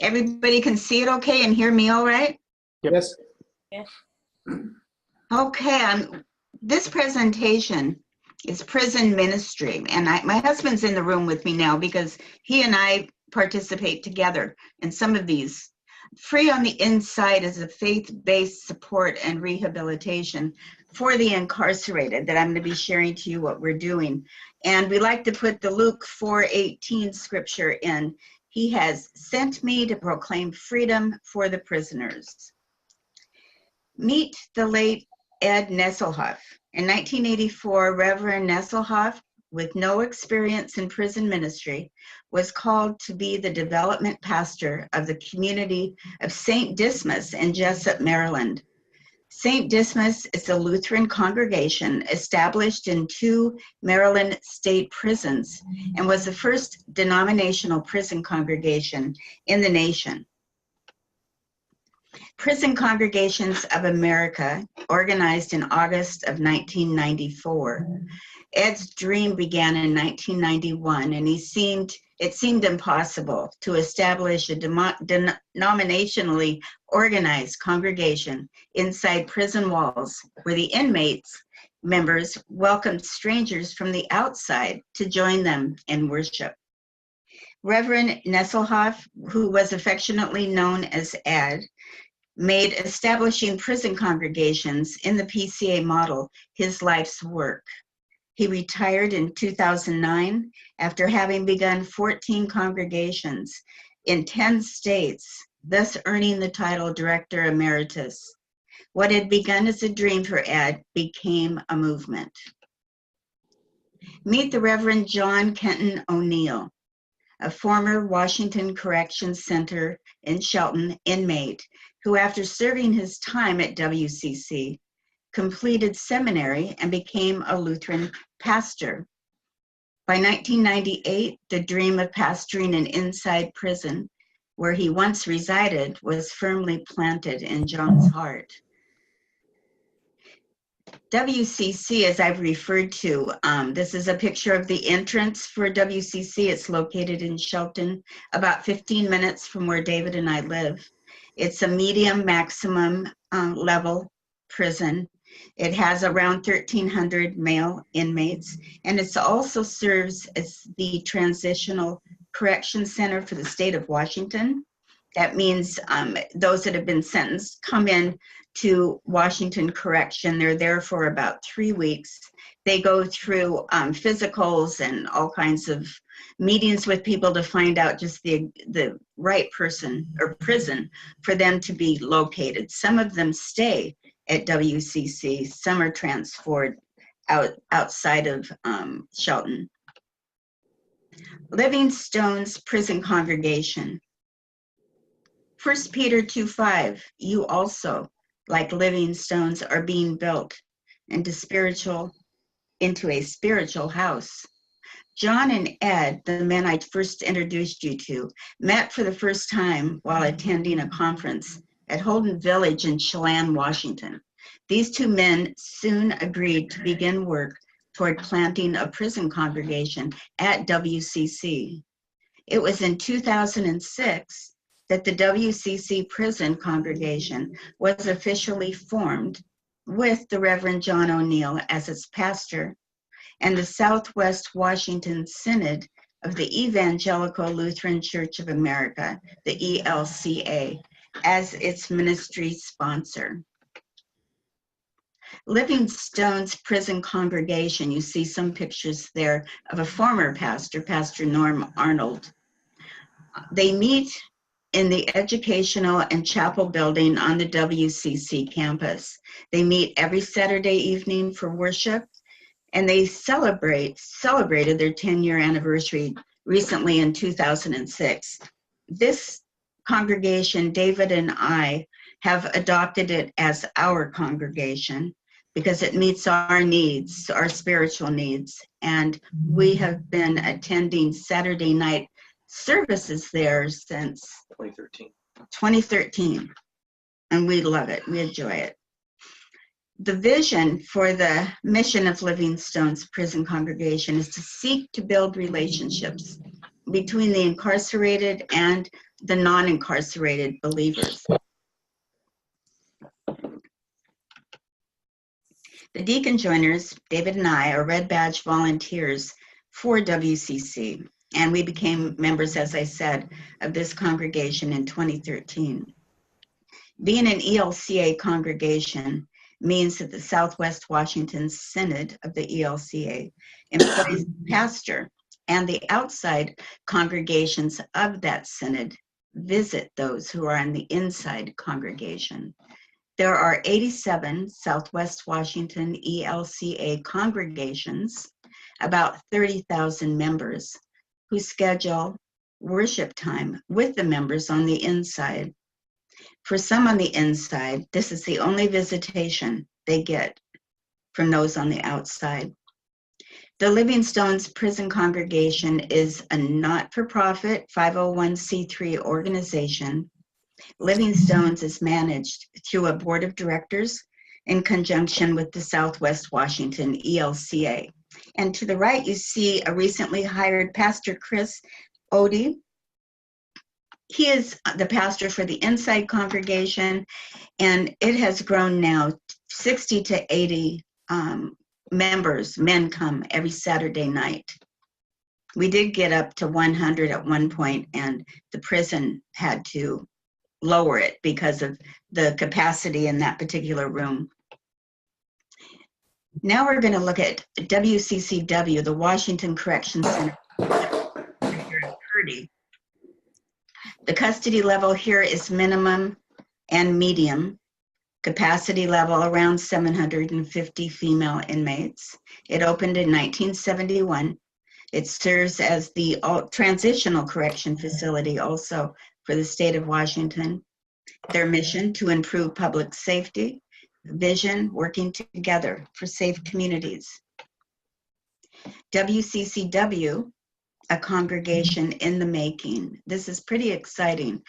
Everybody can see it okay and hear me all right? Yes. Yes. Okay, this presentation is prison ministry, and my husband's in the room with me now because he and I participate together in some of these. Free on the Inside is a faith-based support and rehabilitation for the incarcerated that I'm going to be sharing to you what we're doing. And we like to put the Luke 4:18 scripture in. He has sent me to proclaim freedom for the prisoners. Meet the late Ed Nesselhoff. In 1984, Reverend Nesselhoff, with no experience in prison ministry, was called to be the development pastor of the community of St. Dismas in Jessup, Maryland. St. Dismas is a Lutheran congregation established in 2 Maryland state prisons and was the first denominational prison congregation in the nation. Prison Congregations of America, organized in August of 1994. Ed's dream began in 1991, and it seemed impossible to establish a denominationally organized congregation inside prison walls where the inmates members welcomed strangers from the outside to join them in worship. Reverend Nesselhoff, who was affectionately known as Ed, made establishing prison congregations in the PCA model his life's work. He retired in 2009 after having begun 14 congregations in 10 states, thus earning the title Director Emeritus. What had begun as a dream for Ed became a movement. Meet the Reverend John Kenton O'Neill, a former Washington Corrections Center in Shelton inmate who, after serving his time at WCC, completed seminary and became a Lutheran pastor. By 1998, the dream of pastoring an inside prison where he once resided was firmly planted in John's heart. WCC, as I've referred to, this is a picture of the entrance for WCC. It's located in Shelton, about 15 minutes from where David and I live. It's a medium maximum level prison. It has around 1,300 male inmates, and it also serves as the transitional correction center for the state of Washington. That means those that have been sentenced come in to Washington Correction. They're there for about 3 weeks. They go through physicals and all kinds of meetings with people to find out just the right person or prison for them to be located. Some of them stay at WCC, some are transferred outside of Shelton. Living Stones Prison Congregation. 1 Peter 2:5, you also, like living stones, are being built into a spiritual house. John and Ed, the men I first introduced you to, met for the first time while attending a conference at Holden Village in Chelan, Washington. These 2 men soon agreed to begin work toward planting a prison congregation at WCC. It was in 2006 that the WCC prison congregation was officially formed with the Reverend John O'Neill as its pastor and the Southwest Washington Synod of the Evangelical Lutheran Church of America, the ELCA, as its ministry sponsor. Living Stones Prison Congregation, you see some pictures there of a former pastor, Pastor Norm Arnold. They meet in the educational and chapel building on the WCC campus. They meet every Saturday evening for worship, and they celebrated their 10-year anniversary recently in 2006. This congregation, David and I have adopted it as our congregation because it meets our needs, our spiritual needs. And we have been attending Saturday night services there since 2013. And we love it, we enjoy it. The vision for the mission of Living Stones Prison Congregation is to seek to build relationships between the incarcerated and the non-incarcerated believers. The Deacon Joiners, David and I, are Red Badge volunteers for WCC, and we became members, as I said, of this congregation in 2013. Being an ELCA congregation means that the Southwest Washington Synod of the ELCA employs the pastor, and the outside congregations of that synod visit those who are in the inside congregation. There are 87 Southwest Washington ELCA congregations, about 30,000 members, who schedule worship time with the members on the inside. For some on the inside, this is the only visitation they get from those on the outside. The Living Stones Prison Congregation is a not-for-profit 501c3 organization. Living Stones is managed through a board of directors in conjunction with the Southwest Washington ELCA. And to the right, you see a recently hired Pastor Chris Odie. He is the pastor for the inside congregation, and it has grown now 60 to 80 members, men come every Saturday night. We did get up to 100 at one point, and the prison had to lower it because of the capacity in that particular room. Now we're going to look at WCCW, the Washington Correction Center here in Purdy. The custody level here is minimum and medium. Capacity level around 750 female inmates. It opened in 1971. It serves as the transitional correction facility also for the state of Washington. Their mission to improve public safety, vision, working together for safe communities. WCCW, a congregation in the making. This is pretty exciting.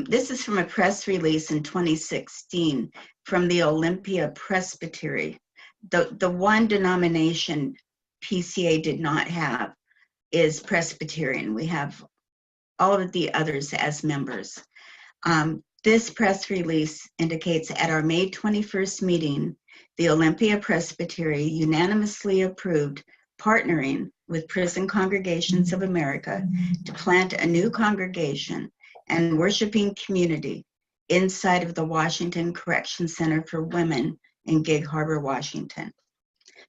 This is from a press release in 2016 from the Olympia Presbytery. The one denomination PCA did not have is Presbyterian. We have all of the others as members. This press release indicates at our May 21st meeting, the Olympia Presbytery unanimously approved partnering with Prison Congregations of America to plant a new congregation and worshiping community inside of the Washington Correction Center for Women in Gig Harbor, Washington.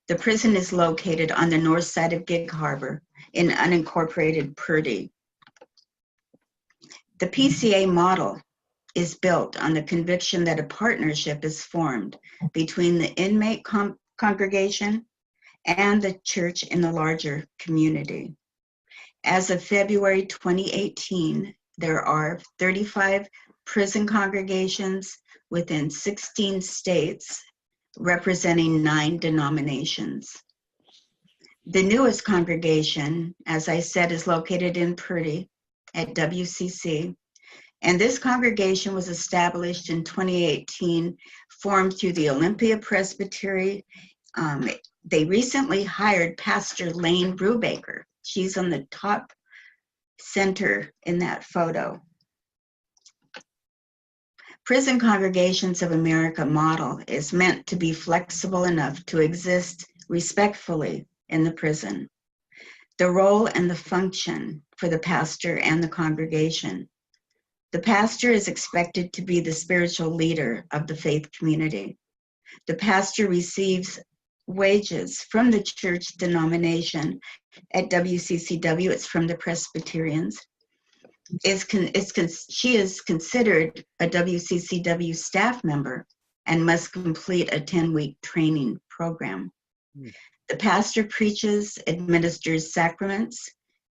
The prison is located on the north side of Gig Harbor in unincorporated Purdy. The PCA model is built on the conviction that a partnership is formed between the inmate congregation and the church in the larger community. As of February 2018, there are 35 prison congregations within 16 states, representing 9 denominations. The newest congregation, as I said, is located in Purdy at WCC. And this congregation was established in 2018, formed through the Olympia Presbytery. They recently hired Pastor Lane Brubaker. She's on the top center in that photo. Prison Congregations of America model is meant to be flexible enough to exist respectfully in the prison. The role and the function for the pastor and the congregation. The pastor is expected to be the spiritual leader of the faith community. The pastor receives wages from the church denomination. At WCCW, it's from the Presbyterians. She is considered a WCCW staff member and must complete a 10-week training program. The pastor preaches, administers sacraments,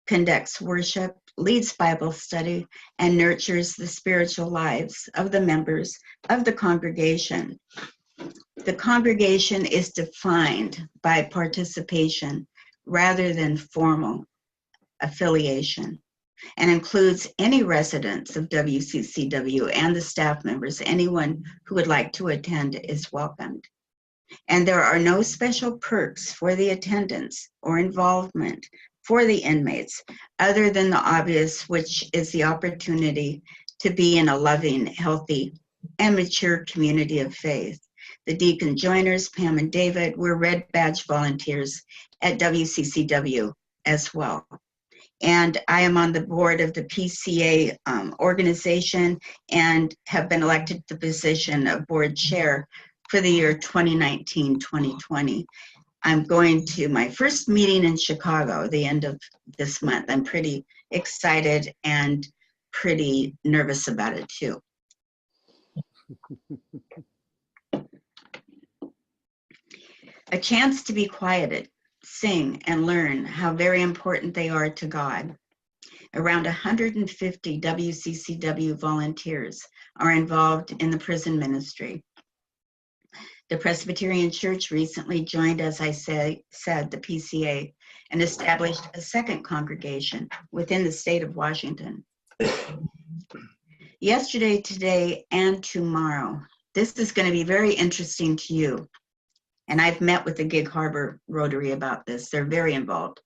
conducts worship, leads Bible study, and nurtures the spiritual lives of the members of the congregation. The congregation is defined by participation rather than formal affiliation, and includes any residents of WCCW and the staff members. Anyone who would like to attend is welcomed. And there are no special perks for the attendance or involvement for the inmates, other than the obvious, which is the opportunity to be in a loving, healthy, and mature community of faith. The deacon joiners, Pam and David, were Red Badge volunteers at WCCW as well. And I am on the board of the PCA organization and have been elected to the position of board chair for the year 2019-2020. I'm going to my first meeting in Chicago the end of this month. I'm pretty excited and pretty nervous about it too. A chance to be quieted, sing, and learn how very important they are to God. Around 150 WCCW volunteers are involved in the prison ministry. The Presbyterian Church recently joined, as I said, the PCA, and established a second congregation within the state of Washington. Yesterday, today, and tomorrow, this is going to be very interesting to you. And I've met with the Gig Harbor Rotary about this. They're very involved.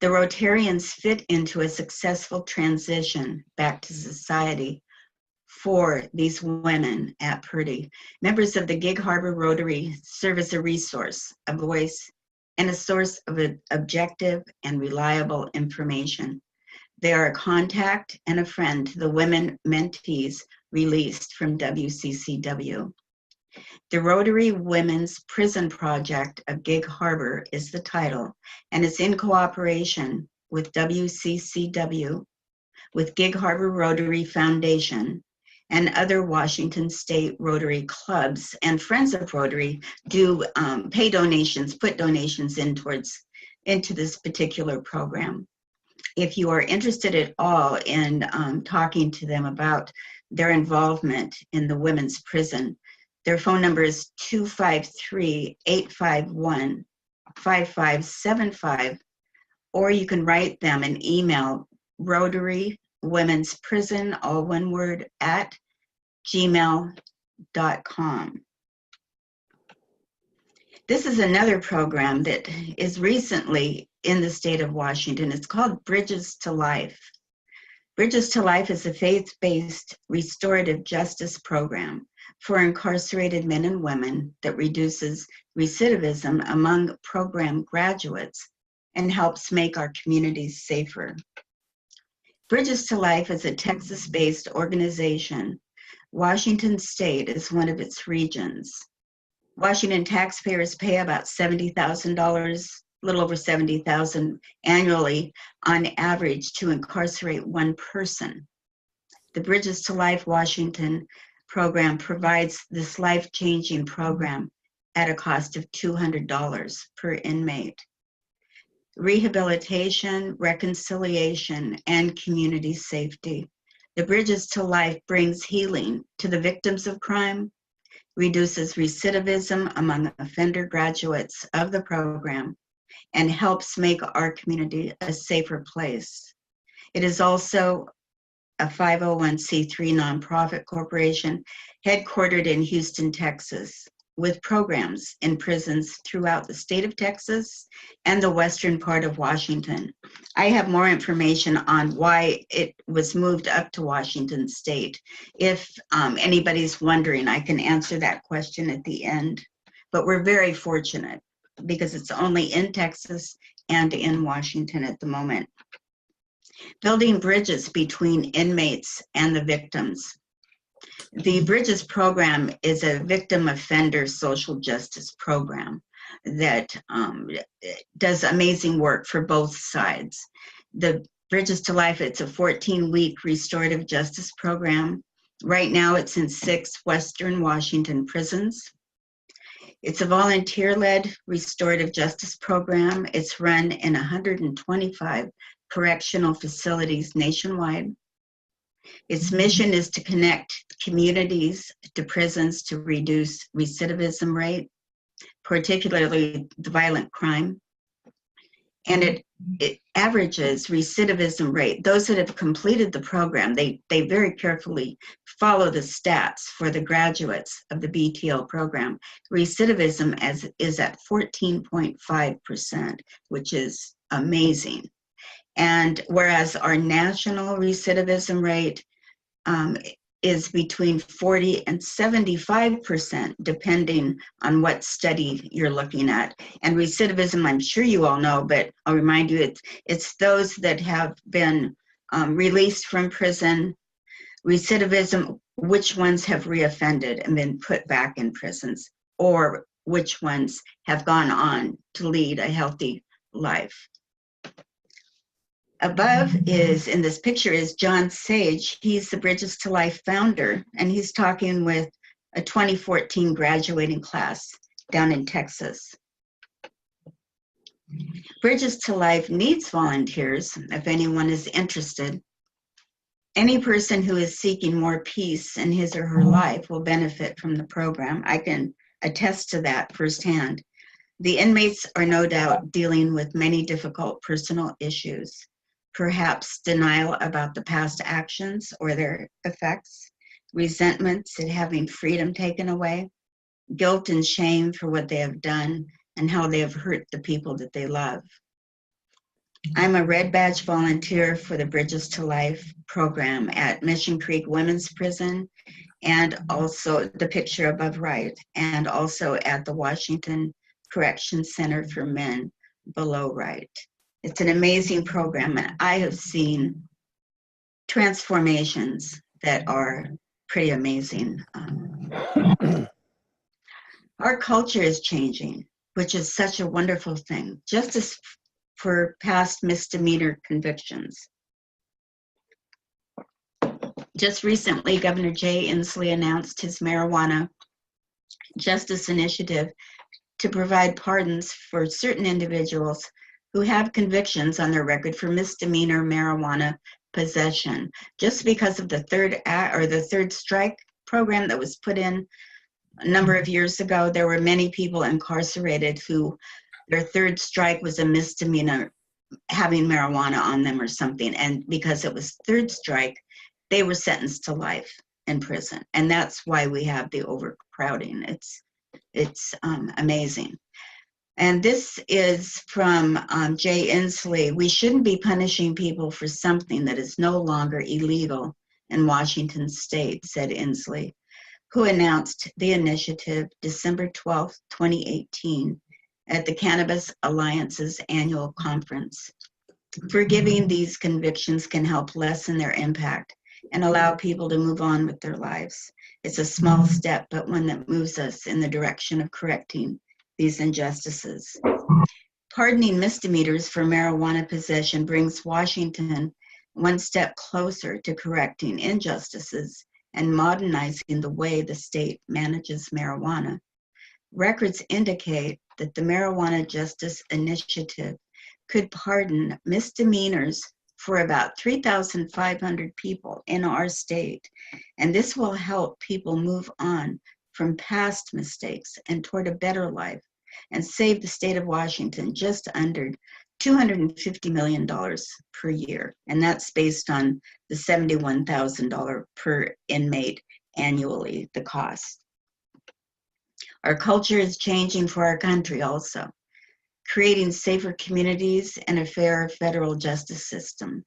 The Rotarians fit into a successful transition back to society for these women at Purdy. Members of the Gig Harbor Rotary serve as a resource, a voice, and a source of objective and reliable information. They are a contact and a friend to the women mentees released from WCCW. The Rotary Women's Prison Project of Gig Harbor is the title, and it's in cooperation with WCCW, with Gig Harbor Rotary Foundation, and other Washington State Rotary clubs and Friends of Rotary do pay donations, put donations into this particular program. If you are interested at all in talking to them about their involvement in the women's prison, their phone number is 253-851-5575, or you can write them an email, Rotary Women's Prison, all one word, at gmail.com. This is another program that is recently in the state of Washington. It's called Bridges to Life. Bridges to Life is a faith-based restorative justice program for incarcerated men and women that reduces recidivism among program graduates and helps make our communities safer. Bridges to Life is a Texas-based organization. Washington State is one of its regions. Washington taxpayers pay about $70,000, a little over $70,000 annually on average to incarcerate one person. The Bridges to Life Washington program provides this life-changing program at a cost of $200 per inmate. Rehabilitation, reconciliation, and community safety. The Bridges to Life brings healing to the victims of crime, reduces recidivism among offender graduates of the program, and helps make our community a safer place. It is also a 501c3 nonprofit corporation headquartered in Houston, Texas, with programs in prisons throughout the state of Texas and the western part of Washington. I have more information on why it was moved up to Washington State. If anybody's wondering, I can answer that question at the end. But we're very fortunate because it's only in Texas and in Washington at the moment. Building bridges between inmates and the victims. The Bridges program is a victim offender social justice program that does amazing work for both sides. The Bridges to Life, it's a 14-week restorative justice program. Right now it's in 6 Western Washington prisons. It's a volunteer-led restorative justice program. It's run in 125 correctional facilities nationwide. Its mission is to connect communities to prisons to reduce recidivism rate, particularly the violent crime. And it averages recidivism rate. Those that have completed the program, they very carefully follow the stats for the graduates of the BTL program. Recidivism is at 14.5%, which is amazing. And whereas our national recidivism rate is between 40 and 75%, depending on what study you're looking at. And recidivism, I'm sure you all know, but I'll remind you, it's those that have been released from prison. Recidivism, which ones have reoffended and been put back in prisons, or which ones have gone on to lead a healthy life. Above is, in this picture, is John Sage. He's the Bridges to Life founder, and he's talking with a 2014 graduating class down in Texas. Bridges to Life needs volunteers if anyone is interested. Any person who is seeking more peace in his or her life will benefit from the program. I can attest to that firsthand. The inmates are no doubt dealing with many difficult personal issues. Perhaps denial about the past actions or their effects, resentments at having freedom taken away, guilt and shame for what they have done and how they have hurt the people that they love. I'm a Red Badge volunteer for the Bridges to Life program at Mission Creek Women's Prison, and also the picture above right, and also at the Washington Correction Center for Men below right. It's an amazing program, and I have seen transformations that are pretty amazing. Our culture is changing, which is such a wonderful thing. Justice for past misdemeanor convictions. Just recently, Governor Jay Inslee announced his marijuana justice initiative to provide pardons for certain individuals who have convictions on their record for misdemeanor marijuana possession. Just because of the third strike program that was put in a number of years ago, there were many people incarcerated who their third strike was a misdemeanor, having marijuana on them or something. And because it was third strike, they were sentenced to life in prison. And that's why we have the overcrowding. It's amazing. And this is from Jay Inslee. We shouldn't be punishing people for something that is no longer illegal in Washington state, said Inslee, who announced the initiative December 12, 2018, at the Cannabis Alliance's annual conference. Forgiving these convictions can help lessen their impact and allow people to move on with their lives. It's a small step, but one that moves us in the direction of correcting these injustices. Pardoning misdemeanors for marijuana possession brings Washington one step closer to correcting injustices and modernizing the way the state manages marijuana. Records indicate that the Marijuana Justice Initiative could pardon misdemeanors for about 3,500 people in our state, and this will help people move on from past mistakes and toward a better life, and save the state of Washington just under $250 million per year. And that's based on the $71,000 per inmate annually, the cost. Our culture is changing for our country also, creating safer communities and a fair federal justice system.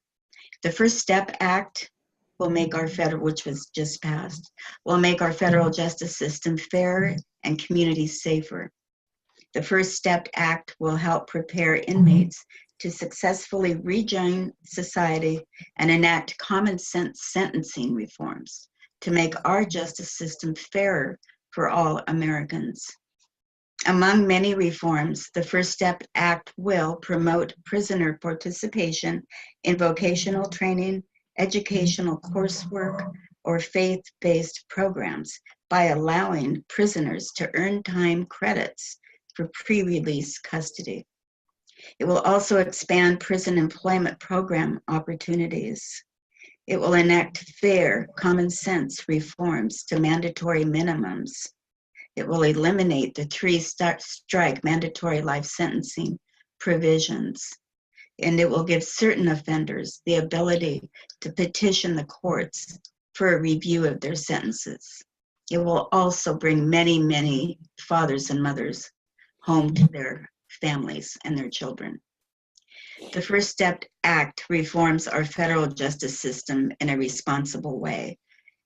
The First Step Act will make our which was just passed, will make our federal justice system fair and communities safer. The First Step Act will help prepare inmates to successfully rejoin society and enact common sense sentencing reforms to make our justice system fairer for all Americans. Among many reforms, the First Step Act will promote prisoner participation in vocational training, educational coursework, or faith-based programs by allowing prisoners to earn time credits for pre-release custody. It will also expand prison employment program opportunities. It will enact fair, common sense reforms to mandatory minimums. It will eliminate the three-strike mandatory life sentencing provisions. And it will give certain offenders the ability to petition the courts for a review of their sentences. It will also bring many, many fathers and mothers home to their families and their children. The First Step Act reforms our federal justice system in a responsible way.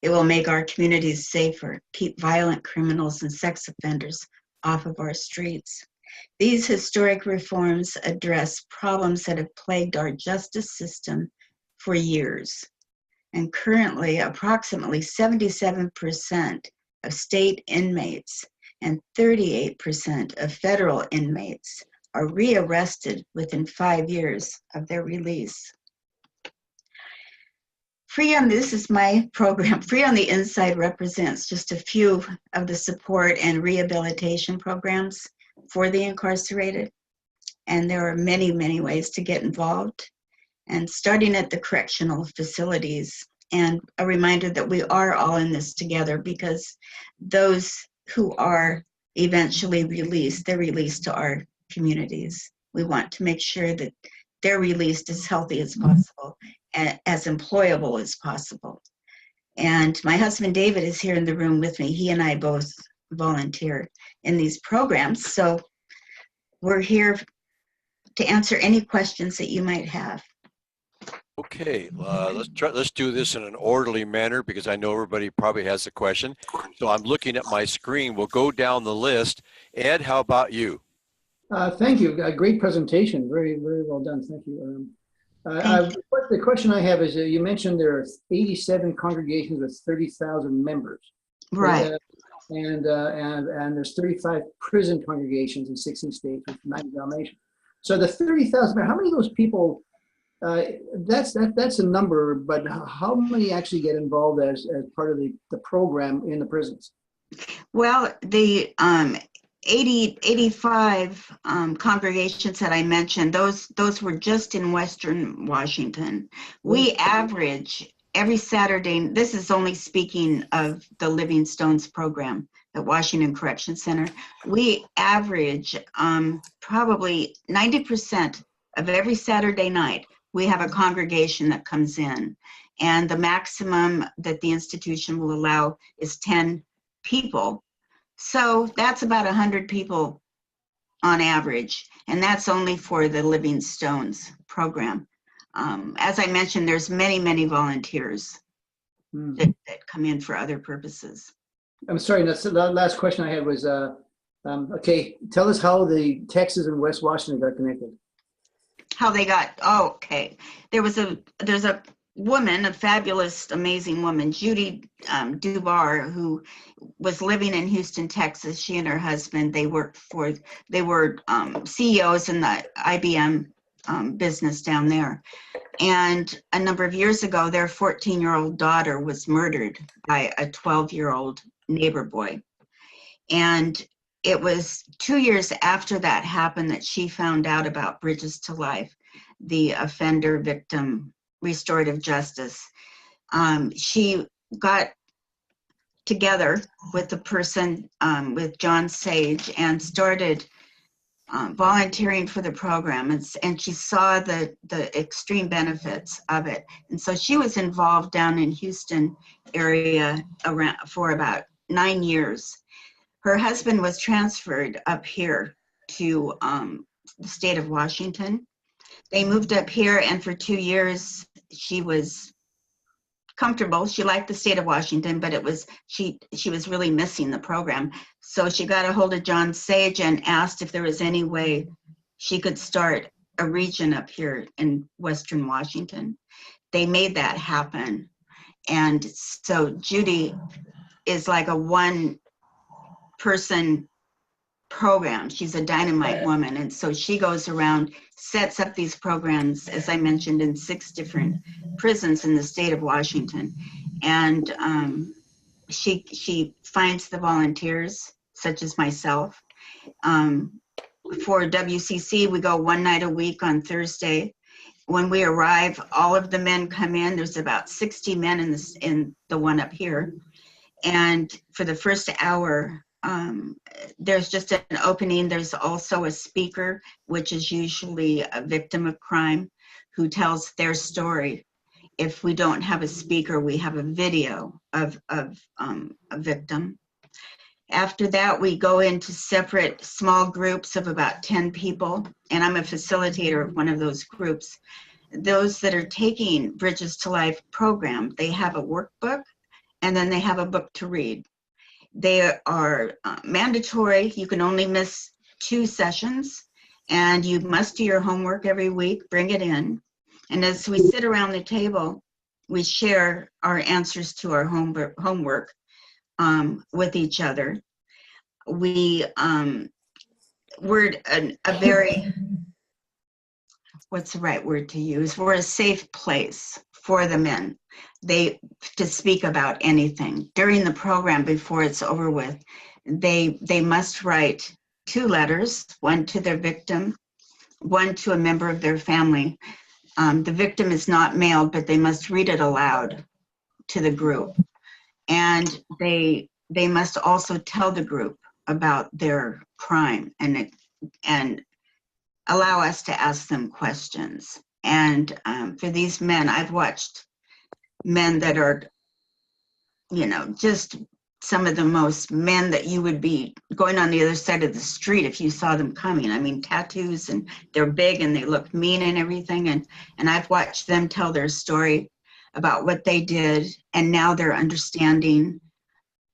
It will make our communities safer, keep violent criminals and sex offenders off of our streets. These historic reforms address problems that have plagued our justice system for years. And currently, approximately 77% of state inmates and 38% of federal inmates are rearrested within 5 years of their release. This is my program. Free on the Inside represents just a few of the support and rehabilitation programs for the incarcerated. And there are many, many ways to get involved. And starting at the correctional facilities, and a reminder that we are all in this together, because those who are eventually released, they're released to our communities. We want to make sure that they're released as healthy as possible and as employable as possible. And my husband David is here in the room with me. He and I both volunteer in these programs. So we're here to answer any questions that you might have. Okay, let's do this in an orderly manner, because I know everybody probably has a question. So I'm looking at my screen. We'll go down the list. Ed, how about you? Thank you. A great presentation. Very, very well done. Thank you. The question I have is, you mentioned there are 87 congregations with 30,000 members. Right. And there's 35 prison congregations in 16 states with 90 denominations. So the 30,000, how many of those people, that's a number, but how many actually get involved as part of the program in the prisons? Well, the 85 congregations that I mentioned, those were just in Western Washington. We average every Saturday, this is only speaking of the Living Stones program at Washington Correction Center, we average probably 90% of every Saturday night, we have a congregation that comes in. And the maximum that the institution will allow is 10 people. So that's about 100 people on average, and that's only for the Living Stones program. As I mentioned, there's many, many volunteers that come in for other purposes. I'm sorry, that's the last question I had was, okay, tell us how the Texas and West Washington got connected. How they got, okay. There's a woman, a fabulous, amazing woman, Judy Dubar, who was living in Houston, Texas. She and her husband, they were CEOs in the IBM business down there. And a number of years ago, their 14-year-old daughter was murdered by a 12-year-old neighbor boy. And it was 2 years after that happened that she found out about Bridges to Life, the offender victim restorative justice. She got together with the person, with John Sage, and started volunteering for the program, and she saw the extreme benefits of it. And so she was involved down in Houston area for about 9 years. Her husband was transferred up here to the state of Washington. They moved up here, and for 2 years, she was comfortable. She liked the state of Washington, but she was really missing the program. So she got a hold of John Sage and asked if there was any way she could start a region up here in Western Washington. They made that happen. And so Judy is like a one-person program. She's a dynamite woman. And so she goes around, sets up these programs, as I mentioned, in 6 different prisons in the state of Washington. And she finds the volunteers, such as myself. For WCC, we go 1 night a week on Thursday. When we arrive, all of the men come in. There's about 60 men in the one up here. And for the first hour, there's just an opening. There's also a speaker, which is usually a victim of crime, who tells their story. If we don't have a speaker, we have a video of a victim. After that, we go into separate small groups of about 10 people, and I'm a facilitator of one of those groups. Those that are taking Bridges to Life program, they have a workbook, and then they have a book to read. They are mandatory. You can only miss 2 sessions, and you must do your homework every week, bring it in. And as we sit around the table, we share our answers to our homework with each other. We're a very, what's the right word to use? We're a safe place for the men. To speak about anything. During the program, before it's over with, they must write 2 letters, one to their victim, one to a member of their family. The victim is not mailed, but they must read it aloud to the group. And they must also tell the group about their crime and allow us to ask them questions. And for these men, I've watched men that are, just some of the most men that you would be going on the other side of the street if you saw them coming. I mean, tattoos, and they're big and they look mean and everything. And I've watched them tell their story about what they did, and now they're understanding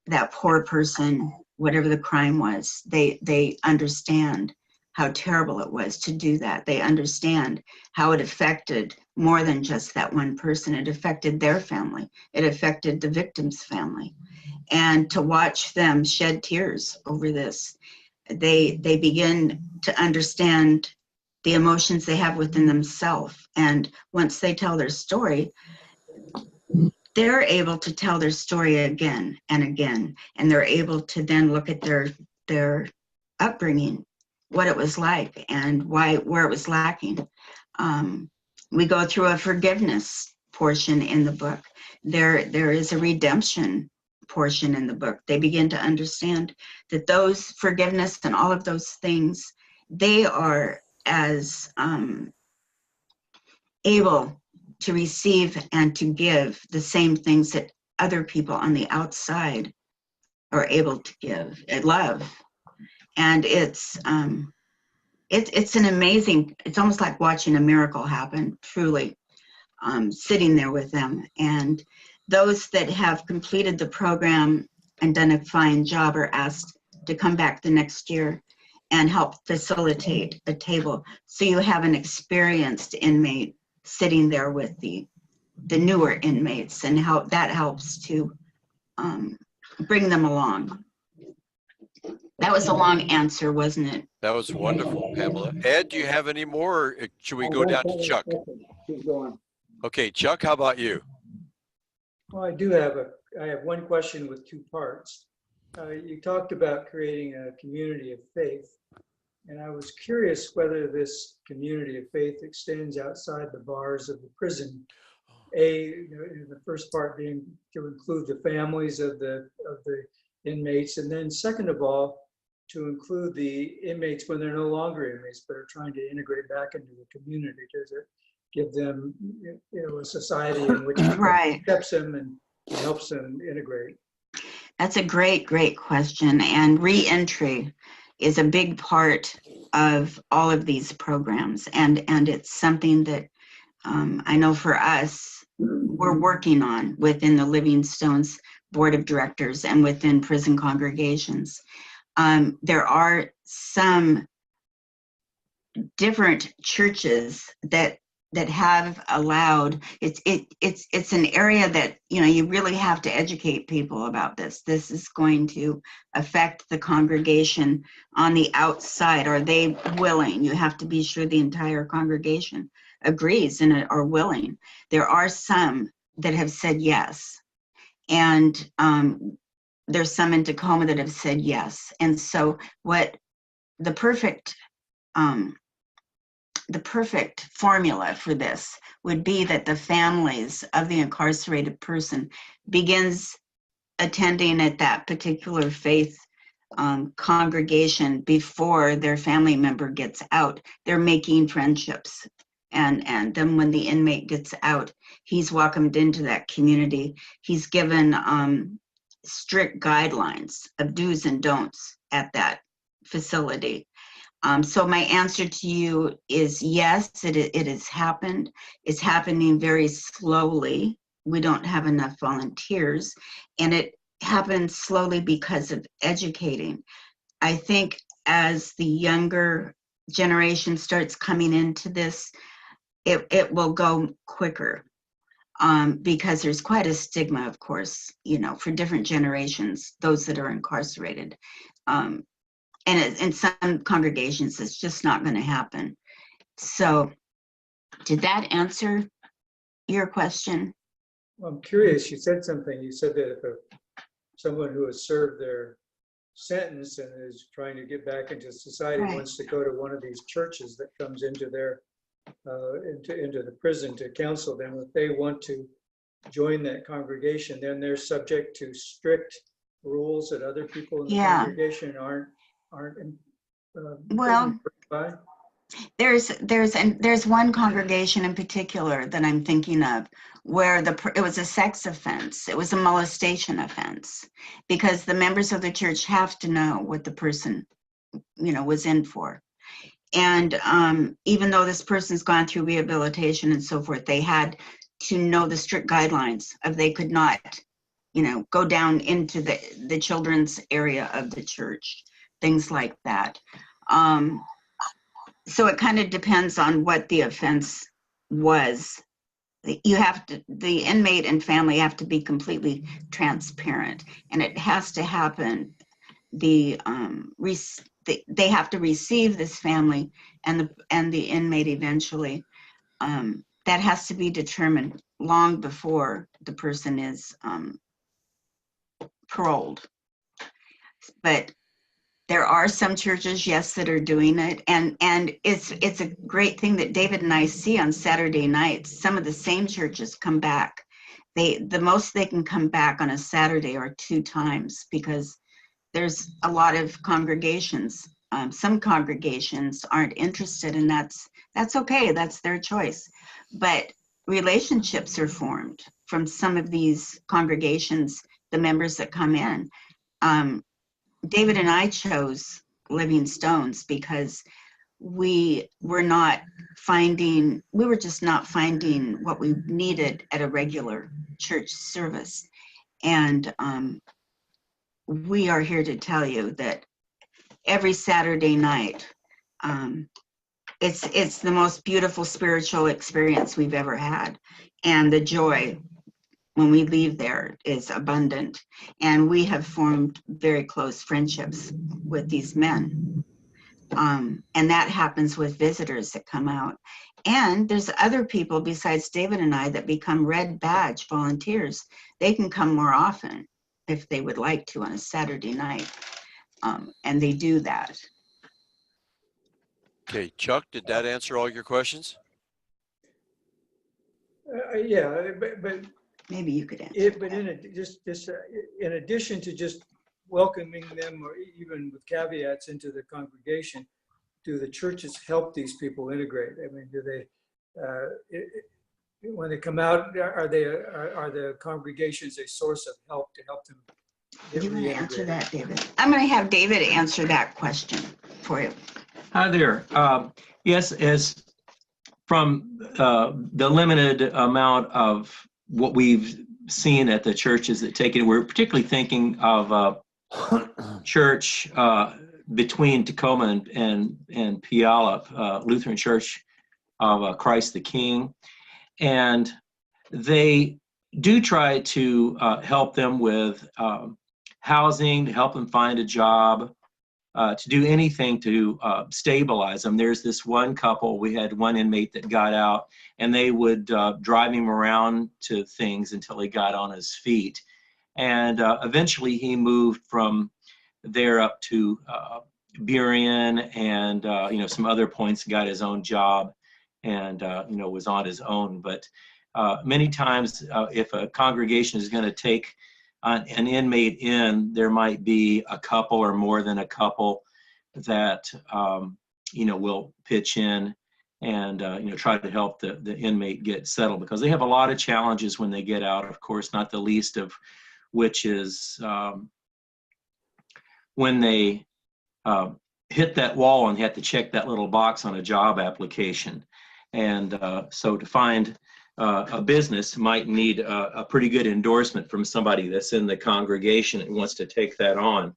that poor person, whatever the crime was, they understand how terrible it was to do that. They understand how it affected more than just that one person. It affected their family. It affected the victim's family. And to watch them shed tears over this, they begin to understand the emotions they have within themselves. And once they tell their story, they're able to tell their story again and again. And they're able to then look at their upbringing, what it was like and where it was lacking. We go through a forgiveness portion in the book. There is a redemption portion in the book. They begin to understand that those forgiveness and all of those things, they are as able to receive and to give the same things that other people on the outside are able to give, love. And it's an amazing, it's almost like watching a miracle happen, truly, sitting there with them. And those that have completed the program and done a fine job are asked to come back the next year and help facilitate a table. So you have an experienced inmate sitting there with the newer inmates, and how that helps to bring them along. That was a long answer, wasn't it? That was wonderful, Pamela. Ed, do you have any more, or should we go down to Chuck? Keep going. Okay, Chuck, how about you? Well, I have one question with 2 parts. You talked about creating a community of faith, and I was curious whether this community of faith extends outside the bars of the prison. The first part being to include the families of the inmates, and then second of all, to include the inmates when they're no longer inmates but are trying to integrate back into the community. Does it give them, a society in which Right. accepts them and helps them integrate? That's a great question. And re-entry is a big part of all of these programs. And it's something that I know for us, we're working on within the Living Stones Board of Directors and within prison congregations. There are some different churches that have allowed, it's an area that, you really have to educate people about this. This is going to affect the congregation on the outside. Are they willing? You have to be sure the entire congregation agrees and are willing. There are some that have said yes. And there's some in Tacoma that have said yes. And so what the perfect formula for this would be that the families of the incarcerated person begins attending at that particular faith congregation before their family member gets out. They're making friendships. And then when the inmate gets out, he's welcomed into that community. He's given strict guidelines of do's and don'ts at that facility. So my answer to you is yes, it has happened. It's happening very slowly. We don't have enough volunteers, and it happens slowly because of educating. I think as the younger generation starts coming into this, it will go quicker, because there's quite a stigma, of course, for different generations, those that are incarcerated. And in some congregations, it's just not going to happen. So did that answer your question? Well, I'm curious, you said something. You said that if someone who has served their sentence and is trying to get back into society Right. wants to go to one of these churches that comes into their into the prison to counsel them, if they want to join that congregation, then they're subject to strict rules that other people in the Yeah. congregation aren't Well, by. there's one congregation in particular that I'm thinking of where it was a sex offense. It was a molestation offense, because the members of the church have to know what the person, was in for. And even though this person's gone through rehabilitation and so forth, they had to know the strict guidelines of they could not, go down into the children's area of the church, things like that. So it kind of depends on what the offense was. The inmate and family have to be completely transparent, and it has to happen. They have to receive this family and the inmate eventually. That has to be determined long before the person is paroled. But there are some churches, yes, that are doing it, and it's a great thing that David and I see on Saturday nights. Some of the same churches come back. The most they can come back on a Saturday are 2 times, because there's a lot of congregations. Some congregations aren't interested, and that's okay. That's their choice. But relationships are formed from some of these congregations, the members that come in. David and I chose Living Stones because we were just not finding what we needed at a regular church service. And we are here to tell you that every Saturday night, it's the most beautiful spiritual experience we've ever had. And the joy when we leave there is abundant. And we have formed very close friendships with these men. And that happens with visitors that come out. And there's other people besides David and I that become Red Badge volunteers. They can come more often if they would like to on a Saturday night. And they do that. Okay, Chuck, did that answer all your questions? Yeah, but Maybe you could answer. but in addition to just welcoming them, or even with caveats, into the congregation, do the churches help these people integrate? I mean, do they, when they come out, are the congregations a source of help to help them get You want to answer reintegrated? that, David? I'm going to have David answer that question for you. Hi there. Yes, as from the limited amount of what we've seen at the churches that take it, we're particularly thinking of church between Tacoma and Puyallup, Lutheran Church of Christ the King. And they do try to help them with housing, to help them find a job, to do anything to stabilize them. There's this one couple, we had one inmate that got out, and they would drive him around to things until he got on his feet. And eventually he moved from there up to Burien and some other points, got his own job and was on his own. But many times if a congregation is going to take an inmate in, there might be a couple or more than a couple that will pitch in and try to help the inmate get settled, because they have a lot of challenges when they get out, of course, not the least of which is when they hit that wall and had to check that little box on a job application. And so to find a business might need a pretty good endorsement from somebody that's in the congregation and wants to take that on.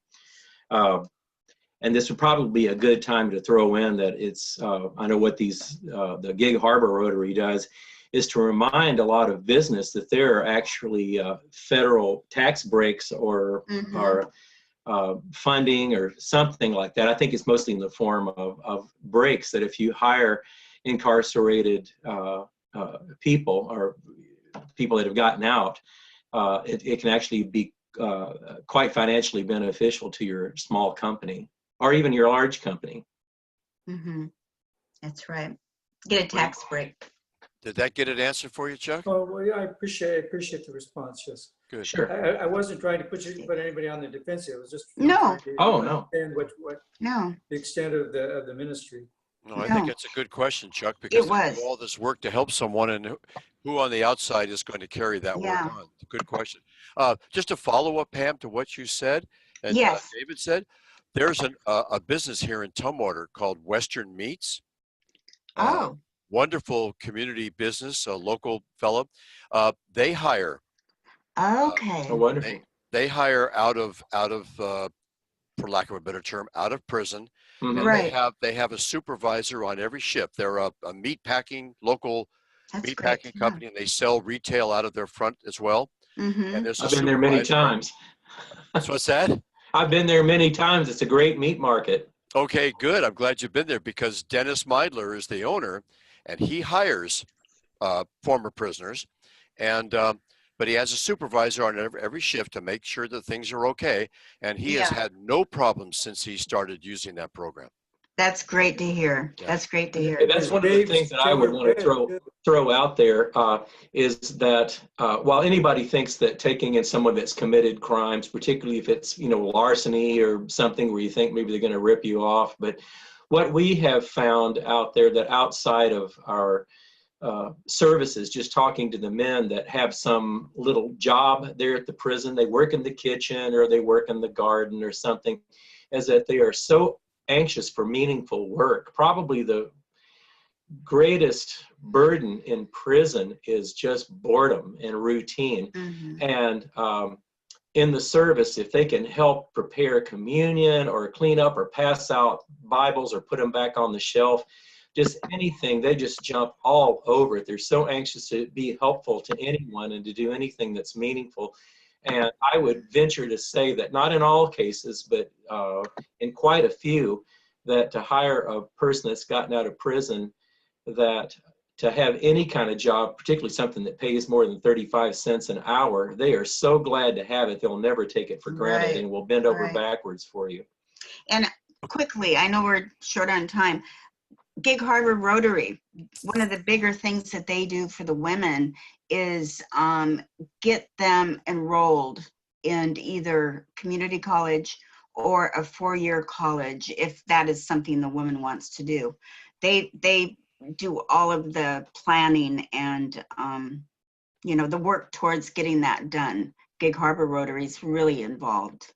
And this would probably be a good time to throw in that it's, I know what the Gig Harbor Rotary does is to remind a lot of business that there are actually federal tax breaks or funding or something like that. I think it's mostly in the form of breaks that if you hire incarcerated people or people that have gotten out, it can actually be quite financially beneficial to your small company or even your large company. That's right. Get a tax break. Did that get an answer for you, Chuck? Oh, well, yeah, I appreciate the response, yes. Good. Sure. I wasn't trying to put anybody on the defensive. It was just No. trying to Oh, no. understand what No. the extent of the ministry. No, I think No. it's a good question, Chuck, because It they was. do all this work to help someone, and who on the outside is going to carry that Yeah. work on? Good question. Just to follow up, Pam, to what you said and Yes. David said, there's a business here in Tumwater called Western Meats. Oh. Wonderful community business, a local fellow. They hire. Okay. Oh, wonderful. They hire out of for lack of a better term, out of prison. Mhm. And Right. they have a supervisor on every ship. They're a meat packing, local That's meat great. packing company, and they sell retail out of their front as well. And there's a I've been there many supervisor. times. So what's that? I've been there many times. It's a great meat market. Okay, good. I'm glad you've been there because Dennis Meidler is the owner, and he hires former prisoners, and but he has a supervisor on every shift to make sure that things are okay. And he has Yeah. had no problems since he started using that program. That's great to hear. Yeah. That's great to hear. That's one of the things that I would want to throw out there is that while anybody thinks that taking in someone that's committed crimes, particularly if it's larceny or something where you think maybe they're going to rip you off, but what we have found out there that outside of our services, just talking to the men that have some little job there at the prison, they work in the kitchen or they work in the garden or something, is that they are so anxious for meaningful work. Probably the greatest burden in prison is just boredom and routine. And in the service, if they can help prepare communion or clean up or pass out Bibles or put them back on the shelf, just anything, they just jump all over it. They're so anxious to be helpful to anyone and to do anything that's meaningful. And I would venture to say that not in all cases, but in quite a few, that to hire a person that's gotten out of prison, that to have any kind of job, particularly something that pays more than 35 cents an hour, they are so glad to have it, they'll never take it for granted. Right. And will bend over Right. backwards for you. And quickly, I know we're short on time. Gig Harbor Rotary, one of the bigger things that they do for the women is get them enrolled in either community college or a 4-year college, if that is something the woman wants to do. They do all of the planning and the work towards getting that done. Gig Harbor Rotary is really involved.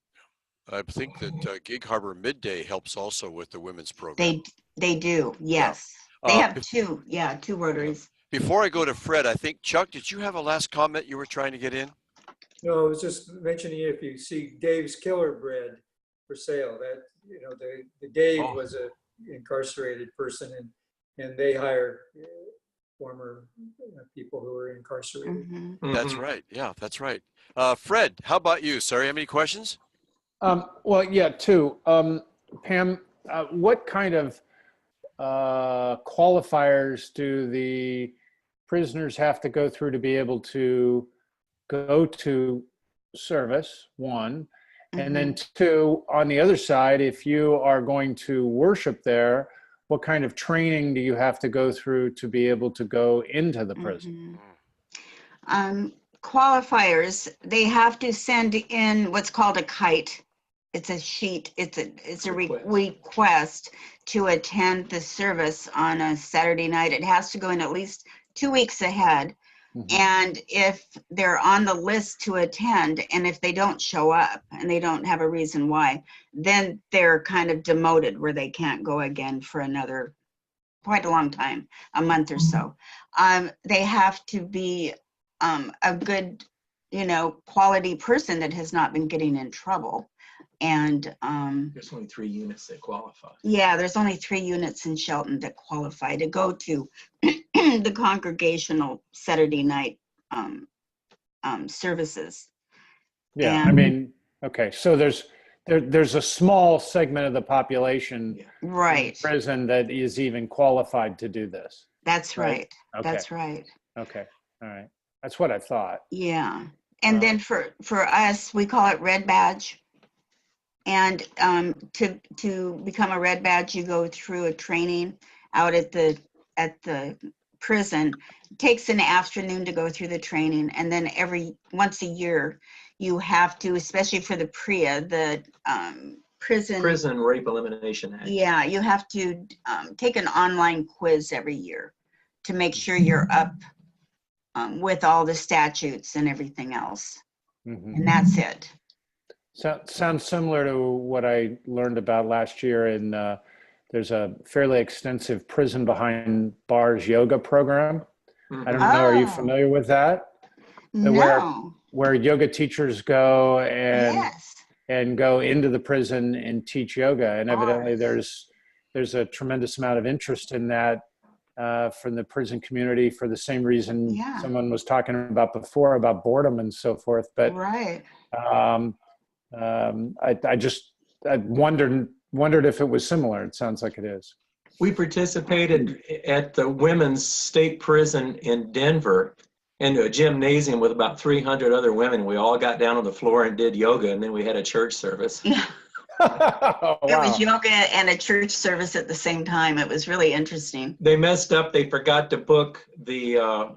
I think that Gig Harbor Midday helps also with the women's program. They do, yes. They have two Rotaries. Before I go to Fred, I think, Chuck, did you have a last comment you were trying to get in? No, I was just mentioning if you see Dave's Killer Bread for sale, that, the Dave was a incarcerated person and they hire former people who are incarcerated. That's right. Yeah, that's right. Fred, how about you? Sorry, how many questions? Well, yeah, two. Pam, what kind of qualifiers do the prisoners have to go through to be able to go to service, one? And then two, on the other side, if you are going to worship there, what kind of training do you have to go through to be able to go into the prison? Qualifiers, they have to send in what's called a kite. It's a sheet, it's a request to attend the service on a Saturday night. It has to go in at least 2 weeks ahead. And if they're on the list to attend, and if they don't show up and they don't have a reason why, then they're kind of demoted where they can't go again for another quite a long time, a month or so. They have to be a good, quality person that has not been getting in trouble. And There's only 3 units that qualify. yeah, there's only 3 units in Shelton that qualify to go to the congregational Saturday night services. Yeah, And- I mean, okay, so there's a small segment of the population in Right. prison that is even qualified to do this. That's right. Okay. That's right. Okay, all right. That's what I thought. Yeah. And then for us, we call it Red Badge. And to become a Red Badge, you go through a training out at the prison. It takes an afternoon to go through the training, and then once a year, you have to, especially for the PREA, the Prison Rape Elimination Act. Yeah, you have to take an online quiz every year to make sure you're up with all the statutes and everything else. Mhm. And that's it. So, sounds similar to what I learned about last year in there's a fairly extensive prison behind bars yoga program. I don't know, are you Oh. familiar with that? No. Where yoga teachers go Yes. and go into the prison and teach yoga. And evidently Bars. there's a tremendous amount of interest in that from the prison community for the same reason Yeah. someone was talking about before about boredom and so forth. But Right. I wondered if it was similar. It sounds like it is. We participated at the women's state prison in Denver in a gymnasium with about 300 other women. We all got down on the floor and did yoga, and then we had a church service. Yeah. Oh, It wow. was yoga and a church service at the same time. It was really interesting. They messed up. They forgot to book the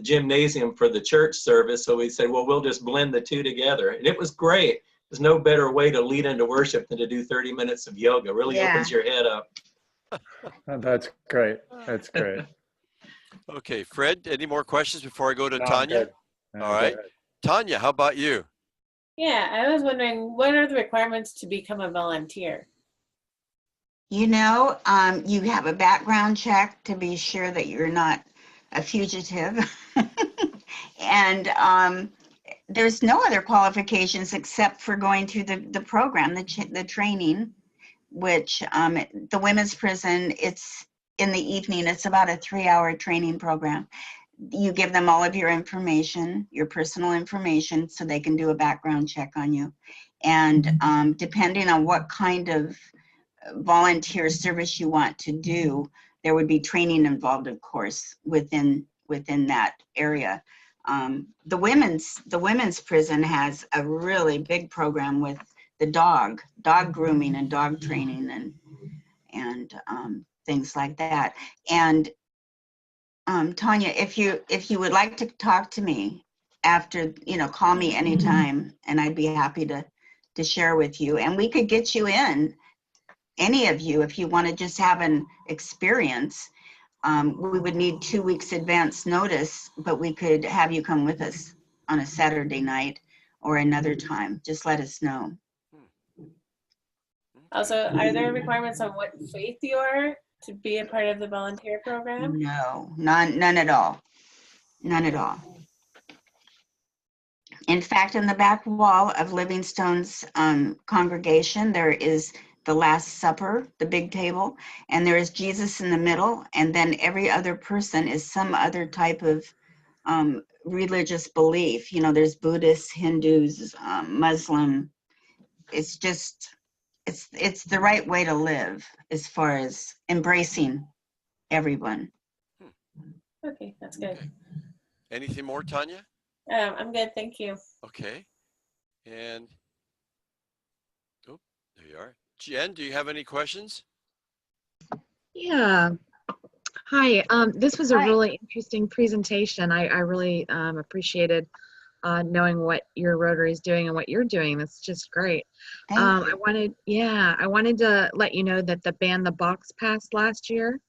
gymnasium for the church service. So we said, well, we'll just blend the two together. And it was great. There's no better way to lead into worship than to do 30 minutes of yoga. Really Yeah. opens your head up. That's great. That's great. Okay, Fred, any more questions before I go to No, I'm Tanya? good. No, All go right. ahead. Tanya, how about you? Yeah, I was wondering, what are the requirements to become a volunteer? You have a background check to be sure that you're not a fugitive. And there's no other qualifications except for going through the program, the training, which the women's prison, it's in the evening. It's about a 3-hour training program. You give them all of your information, your personal information, so they can do a background check on you. And depending on what kind of volunteer service you want to do, there would be training involved, of course, within that area. The women's prison has a really big program with the dog grooming and dog training and things like that. And Tanya, if you would like to talk to me after, call me anytime, and I'd be happy to share with you. And we could get you in, any of you, if you want to just have an experience. We would need 2 weeks advance notice, but we could have you come with us on a Saturday night or another time. Just let us know. Also, are there requirements on what faith you are to be a part of the volunteer program? No, none at all. None at all. In fact, in the back wall of Livingstone's congregation, there is the Last Supper, the big table, and there is Jesus in the middle, and then every other person is some other type of religious belief. There's Buddhists, Hindus, Muslim. It's just, it's the right way to live as far as embracing everyone. Okay, that's good. Okay. Anything more, Tanya? I'm good, thank you. Okay. And, oh, there you are. Jen, do you have any questions? Yeah. Hi. This was a Hi. really interesting presentation. I really appreciated knowing what your Rotary is doing and what you're doing. That's just great. Thank I you. wanted to let you know that the ban the box passed last year,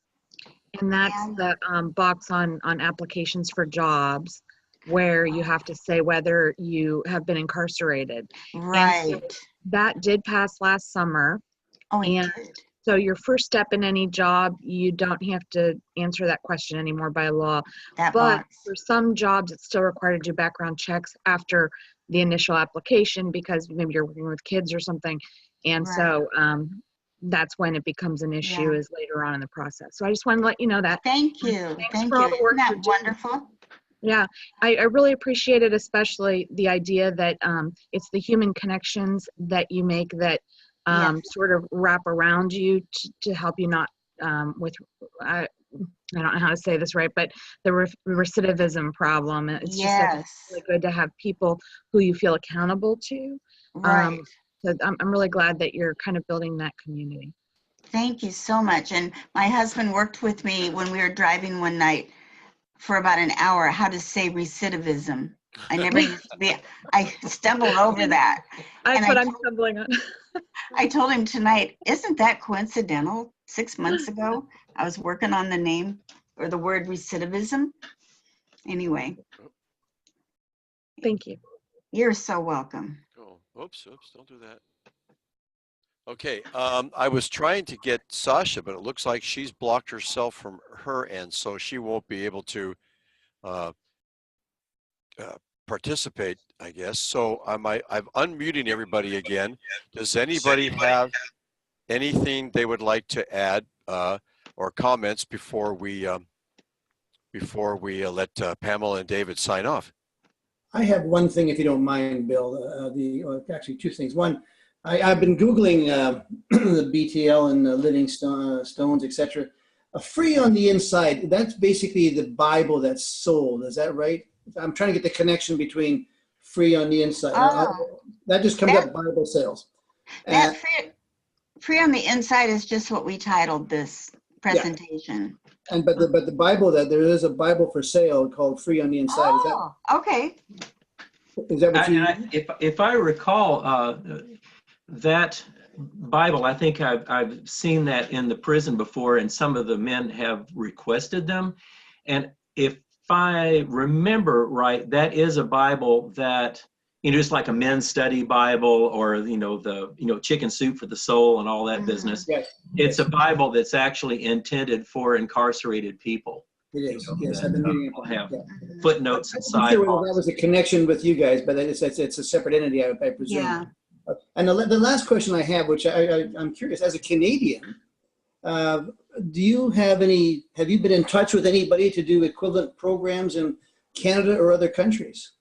And that's And- the box on applications for jobs where you have to say whether you have been incarcerated. Right. That did pass last summer. Oh, it And did. so your first step in any job, you don't have to answer that question anymore by law. That But box. for some jobs, it's still required to do background checks after the initial application because maybe you're working with kids or something. And Right. so that's when it becomes an issue Yeah. is later on in the process. So I just want to let you know that. Thank you. Thanks Thank for you. all the work Isn't you're that doing. wonderful? Yeah, I really appreciate it, especially the idea that it's the human connections that you make that Yes. sort of wrap around you to help you not with, I don't know how to say this right, but the recidivism problem. It's just like Yes. it's really good to have people who you feel accountable to. Right. So I'm really glad that you're kind of building that community. Thank you so much. And my husband worked with me when we were driving one night for about an hour, how to say recidivism. I never used to be, I stumbled over that. That's And what I I'm stumbling on. I told him tonight, isn't that coincidental? 6 months ago, I was working on the name or the word recidivism. Anyway, Thank you. you're so welcome. Oh, oops, don't do that. Okay, I was trying to get Sasha, but it looks like she's blocked herself from her end, so she won't be able to participate, I guess. So I'm unmuting everybody again. Does anybody have anything they would like to add or comments before we let Pamela and David sign off? I have one thing, if you don't mind, Bill. Actually, two things. One, I've been Googling the BTL and the Living Stones, etc. Free on the inside, that's basically the Bible that's sold. Is that right? I'm trying to get the connection between free on the inside. Oh. That just comes up Bible sales. That free on the inside is just what we titled this presentation. And but the Bible, that there is a Bible for sale called Free on the Inside. Oh, okay. Is that what you? If I recall, that Bible, I think I've seen that in the prison before, and some of the men have requested them. And if I remember right, that is a Bible that, just like a men's study Bible, or the Chicken Soup for the Soul and all that business. Yes. It's a Bible that's actually intended for incarcerated people. It is. Yes, I've been reading it. Will have footnotes and I'm not sure whether sidebars. that was a connection with you guys, but it's a separate entity, I presume. Yeah. And the last question I have, which I'm curious, as a Canadian, have you been in touch with anybody to do equivalent programs in Canada or other countries?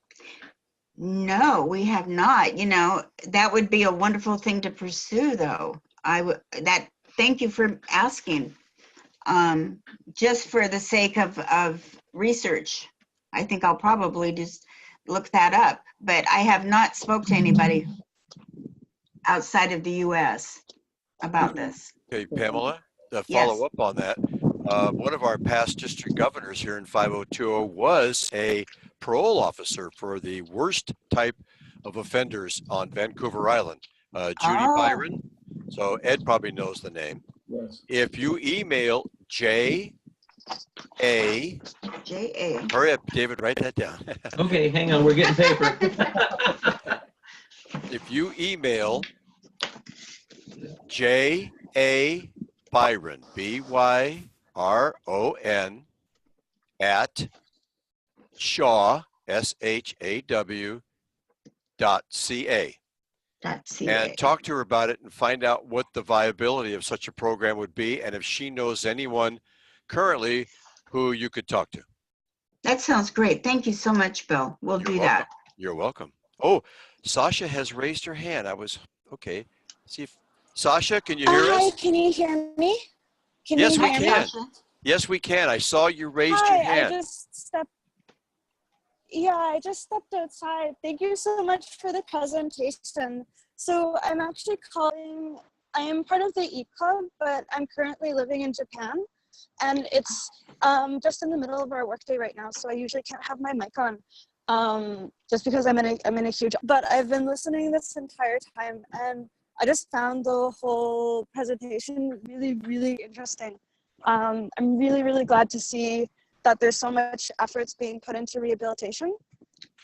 No, we have not. That would be a wonderful thing to pursue, though. Thank you for asking. Just for the sake of research, I think I'll probably just look that up. But I have not spoke to anybody outside of the U.S. about this. Okay, Pamela, to follow up on that, one of our past district governors here in 5020 was a parole officer for the worst type of offenders on Vancouver Island, Judy Byron. So Ed probably knows the name. Yes. If you email J.A. Hurry up, David, write that down. Okay, hang on, we're getting paper. If you email J.A. Byron, BYRON, at Shaw, SHAW.ca. And talk to her about it and find out what the viability of such a program would be, and if she knows anyone currently who you could talk to. That sounds great. Thank you so much, Bill. We'll do that. You're welcome. Oh, Sasha has raised her hand. Okay. See if Sasha, can you hear us? Hi, can you hear me? Yes, we hear me? can. Yes, we can. I saw you raised your hand. I just stepped outside. Thank you so much for the presentation. So I'm actually calling, I am part of the E-Club, but I'm currently living in Japan. And it's just in the middle of our workday right now, so I usually can't have my mic on, just because I'm in a huge. But I've been listening this entire time, and I just found the whole presentation really, really interesting. I'm really, really glad to see that there's so much efforts being put into rehabilitation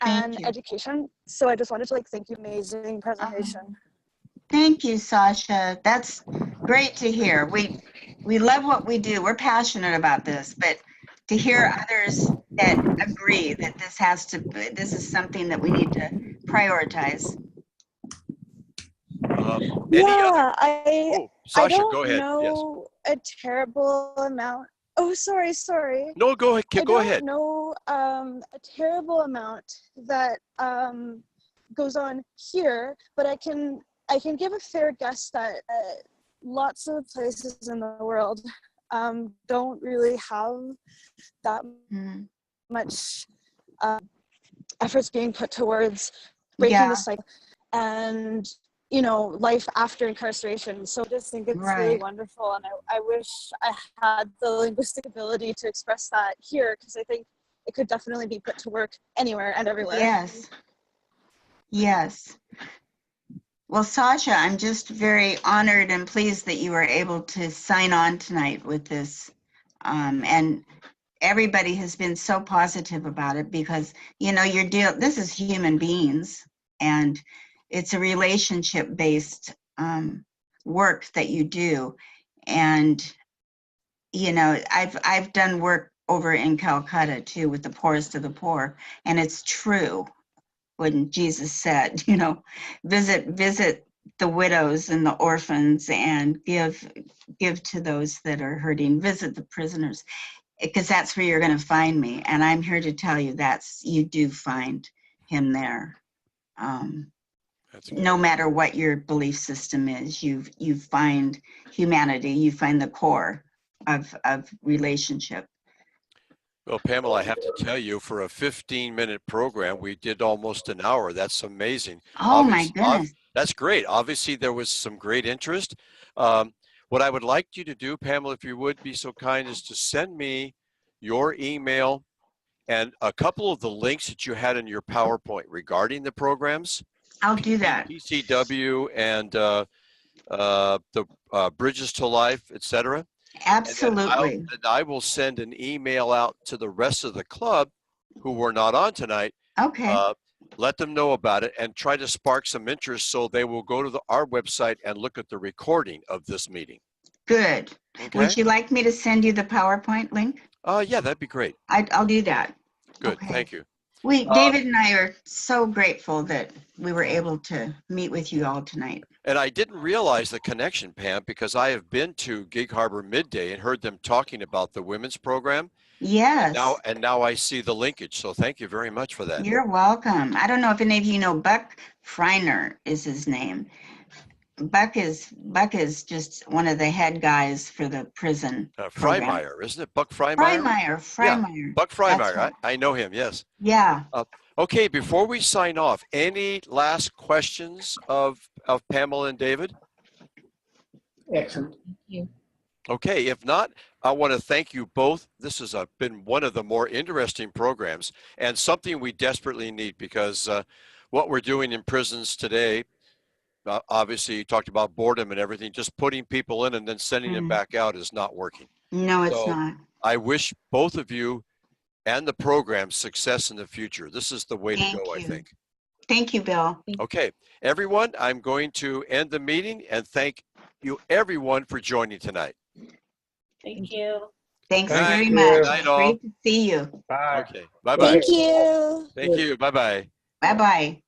and education. So I just wanted to thank you. Amazing presentation. Thank you, Sasha. That's great to hear. We love what we do. We're passionate about this, but to hear others that agree that this is something that we need to prioritize. Sasha, I don't go ahead. know a terrible amount. Oh, sorry. No, go ahead. Go ahead. I don't know a terrible amount that goes on here, but I can give a fair guess that lots of places in the world don't really have that much efforts being put towards breaking the cycle and life after incarceration. So I just think it's really wonderful, and I wish I had the linguistic ability to express that here, because I think it could definitely be put to work anywhere and everywhere. Yes. Well, Sasha, I'm just very honored and pleased that you were able to sign on tonight with this. And everybody has been so positive about it, because, this is human beings, and it's a relationship-based work that you do. And, I've done work over in Calcutta too with the poorest of the poor, and it's true when Jesus said, visit the widows and the orphans and give to those that are hurting, visit the prisoners, because that's where you're going to find me. And I'm here to tell you you do find him there. No matter what your belief system is, you find humanity, you find the core of relationship. Well, Pamela, I have to tell you, for a 15-minute program, we did almost an hour. That's amazing. Oh, my goodness. That's great. Obviously, there was some great interest. What I would like you to do, Pamela, if you would be so kind, is to send me your email and a couple of the links that you had in your PowerPoint regarding the programs. I'll do that. PCW and the Bridges to Life, etc. Absolutely. And I will send an email out to the rest of the club who were not on tonight. Okay. Let them know about it and try to spark some interest, so they will go to our website and look at the recording of this meeting. Good. Okay. Would you like me to send you the PowerPoint link? Yeah, that'd be great. I'll do that. Good. Okay. Thank you. David and I are so grateful that we were able to meet with you all tonight. And I didn't realize the connection, Pam, because I have been to Gig Harbor Midday and heard them talking about the women's program. Yes. And now I see the linkage. So thank you very much for that. You're welcome. I don't know if any of you know Buck Freiner is his name. Buck is just one of the head guys for the prison. Freimeyer, isn't it? Buck Freimeyer? Freimeyer. Yeah, Buck Freimeyer. Right. I know him, yes. Yeah. Okay, before we sign off, any last questions of Pamela and David? Excellent. Thank you. Okay, if not, I want to thank you both. This has been one of the more interesting programs and something we desperately need, because what we're doing in prisons today, obviously you talked about boredom and everything, just putting people in and then sending them back out is not working. No, it's not. I wish both of you and the program success in the future. This is the way to go, I think. Thank you, Bill. Okay, everyone, I'm going to end the meeting and thank you everyone for joining tonight. Thank you. Thanks very much. Great to see you. Bye. Okay, bye-bye. Thank you. Thank you, bye-bye. Bye-bye.